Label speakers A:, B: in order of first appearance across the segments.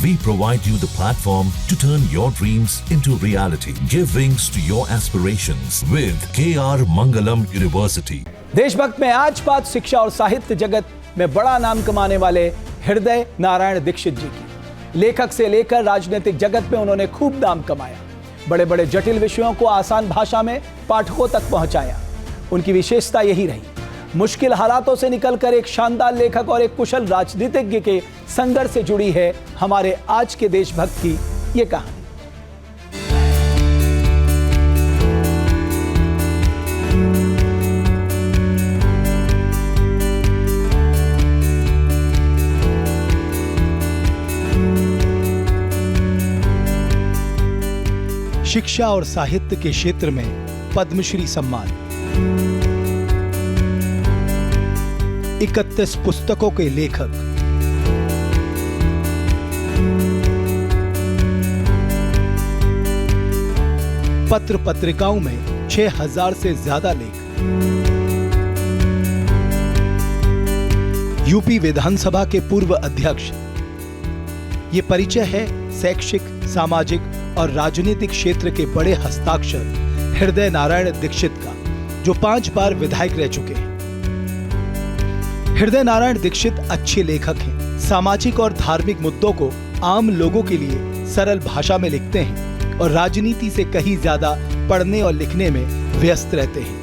A: We provide you the platform to turn your dreams into reality. Give wings to your aspirations with KR Mangalam University.
B: देशभक्त में आज बात शिक्षा और साहित्य जगत में बड़ा नाम कमाने वाले हृदय नारायण दीक्षित जी की। लेखक से लेकर राजनीतिक जगत में उन्होंने खूब नाम कमाया। बड़े बड़े जटिल विषयों को आसान भाषा में पाठकों तक पहुंचाया। उनकी विशेषता यही रही, मुश्किल हालातों से निकलकर एक शानदार लेखक और एक कुशल राजनीतिज्ञ के संघर्ष से जुड़ी है हमारे आज के देशभक्त की ये कहानी। शिक्षा और साहित्य के क्षेत्र में पद्मश्री सम्मान, 31 पुस्तकों के लेखक, पत्र पत्रिकाओं में 6000 से ज्यादा लेख, यूपी विधानसभा के पूर्व अध्यक्ष। ये परिचय है शैक्षिक, सामाजिक और राजनीतिक क्षेत्र के बड़े हस्ताक्षर हृदय नारायण दीक्षित का, जो 5 बार विधायक रह चुके हैं। हृदय नारायण दीक्षित अच्छे लेखक हैं। सामाजिक और धार्मिक मुद्दों को आम लोगों के लिए सरल भाषा में लिखते हैं और राजनीति से कहीं ज्यादा पढ़ने और लिखने में व्यस्त रहते हैं।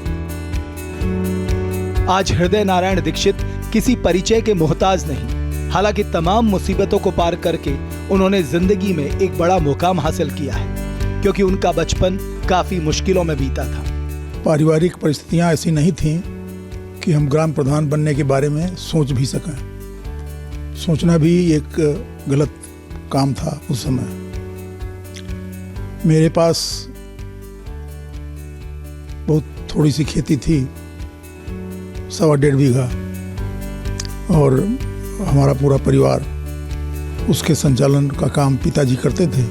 B: आज हृदय नारायण दीक्षित किसी परिचय के मोहताज नहीं। हालांकि तमाम मुसीबतों को पार करके उन्होंने जिंदगी में एक बड़ा मुकाम हासिल किया है, क्योंकि उनका बचपन काफी मुश्किलों में बीता था।
C: पारिवारिक परिस्थितियां ऐसी नहीं थीं कि हम ग्राम प्रधान बनने के बारे में सोच भी सकें। सोचना भी एक गलत काम था उस समय। मेरे पास बहुत थोड़ी सी खेती थी, 1.25 बीघा, और हमारा पूरा परिवार उसके संचालन का काम पिताजी करते थे।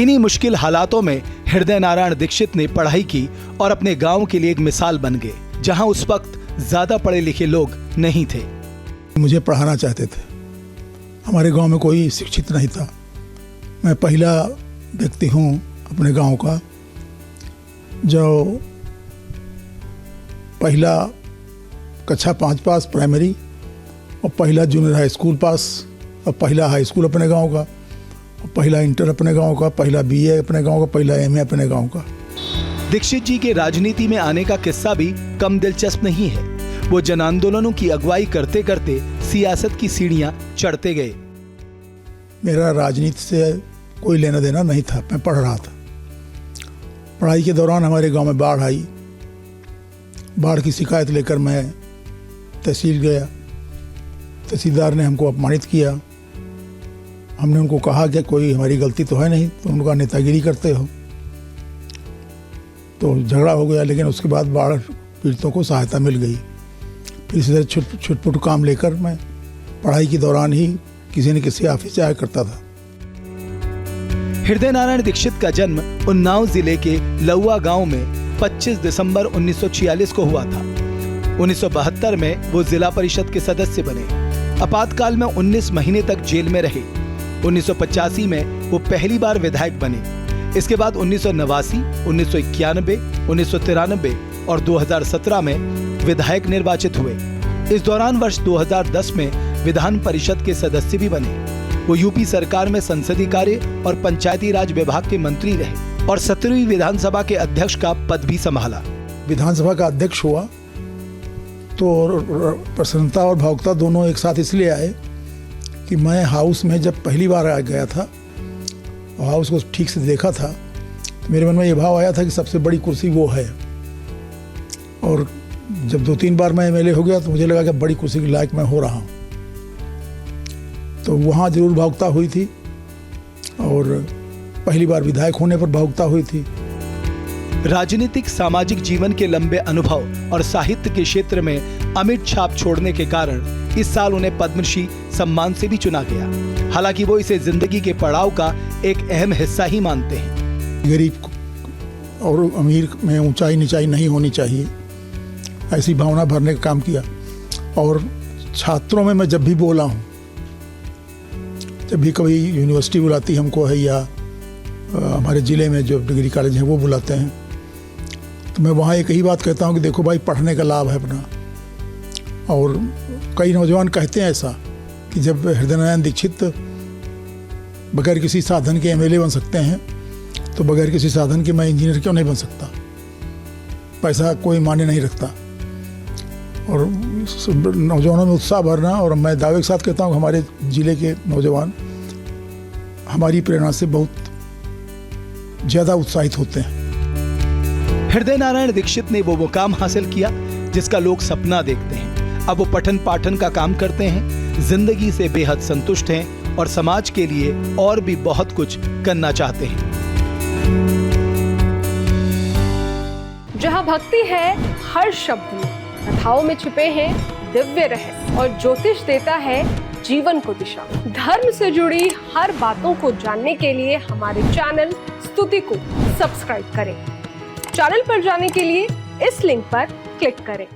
B: इन्हीं मुश्किल हालातों में हृदय नारायण दीक्षित ने पढ़ाई की और अपने गांव के लिए एक मिसाल बन गए, जहां उस वक्त ज्यादा पढ़े लिखे लोग नहीं थे।
C: मुझे पढ़ाना चाहते थे। हमारे गांव में कोई शिक्षित नहीं था। मैं पहला व्यक्ति हूं अपने गांव का जो पहला कक्षा 5 पास प्राइमरी और पहला जूनियर हाई स्कूल पास और पहला हाई स्कूल अपने गांव का और पहला इंटर अपने गांव का, पहला बीए अपने गांव का, पहला एमए अपने गांव का।
B: दीक्षित जी के राजनीति में आने का किस्सा भी कम दिलचस्प नहीं है। वो जन आंदोलनों की अगुवाई करते करते सियासत की सीढ़ियां चढ़ते गए।
C: मेरा राजनीति से कोई लेना देना नहीं था। मैं पढ़ रहा था। पढ़ाई के दौरान हमारे गांव में बाढ़ आई। बाढ़ की शिकायत लेकर मैं तहसील गया। तहसीलदार ने हमको अपमानित किया। हमने उनको कहा कि कोई हमारी गलती तो है नहीं, तो उनका नेतागिरी करते हो। तो झगड़ा हो गया, लेकिन उसके बाद बाढ़ पीड़ितों को सहायता मिल गई। फिर इसी तरह छुटपुट काम लेकर मैं पढ़ाई के दौरान ही किसी न किसी ऑफिस जाया करता था।
B: हृदय नारायण दीक्षित का जन्म उन्नाव जिले के लौआ गांव में 25 दिसंबर 1946 को हुआ था। 1972 में वो जिला परिषद के सदस्य बने। आपातकाल में 19 महीने तक जेल में रहे। 1985 में वो पहली बार विधायक बने। इसके बाद 1989, 1991, 1993 और 2017 में विधायक निर्वाचित हुए। इस दौरान वर्ष 2010 में विधान परिषद के सदस्य भी बने। वो यूपी सरकार में संसदीय कार्य और पंचायती राज विभाग के मंत्री रहे और 17वीं विधानसभा के अध्यक्ष का पद भी संभाला।
C: विधानसभा का अध्यक्ष हुआ तो प्रसन्नता और भावुकता दोनों एक साथ इसलिए आए कि मैं हाउस में जब पहली बार आ गया था और हाउस को ठीक से देखा था, तो मेरे मन में ये भाव आया था कि सबसे बड़ी कुर्सी वो है। और जब 2-3 बार मैं एमएलए हो गया तो मुझे लगा कि बड़ी कुर्सी के लायक मैं हो रहा हूँ। तो वहाँ जरूर भावुकता हुई थी और पहली बार विधायक होने पर भावुकता हुई थी।
B: राजनीतिक सामाजिक जीवन के लंबे अनुभव और साहित्य के क्षेत्र में अमिट छाप छोड़ने के कारण इस साल उन्हें पद्मश्री सम्मान से भी चुना गया। हालांकि वो इसे जिंदगी के पड़ाव का एक अहम हिस्सा ही मानते हैं।
C: गरीब और अमीर में ऊंचाई नीचाई नहीं होनी चाहिए, ऐसी भावना भरने का काम किया। और छात्रों में मैं जब भी बोला हूँ, जब भी कभी यूनिवर्सिटी बुलाती हमको है या हमारे ज़िले में जो डिग्री कॉलेज हैं वो बुलाते हैं, तो मैं वहाँ एक ही बात कहता हूँ कि देखो भाई, पढ़ने का लाभ है अपना। और कई नौजवान कहते हैं ऐसा कि जब हृदय नारायण दीक्षित बगैर किसी साधन के एमएलए बन सकते हैं, तो बगैर किसी साधन के मैं इंजीनियर क्यों नहीं बन सकता? पैसा कोई मायने नहीं रखता। और नौजवानों में उत्साह भरना, और मैं दावे के साथ कहता हूँ हमारे ज़िले के नौजवान हमारी प्रेरणा से बहुत ज़्यादा उत्साहित होते हैं।
B: हृदय नारायण दीक्षित ने वो मुकाम हासिल किया जिसका लोग सपना देखते हैं। अब वो पठन पाठन का काम करते हैं, जिंदगी से बेहद संतुष्ट हैं और समाज के लिए और भी बहुत कुछ करना चाहते हैं।
D: जहाँ भक्ति है हर शब्द में, कथाओं में छिपे हैं दिव्य रहस्य, और ज्योतिष देता है जीवन को दिशा। धर्म से जुड़ी हर बातों को जानने के लिए हमारे चैनल स्तुति को सब्सक्राइब करें। चैनल पर जाने के लिए इस लिंक पर क्लिक करें।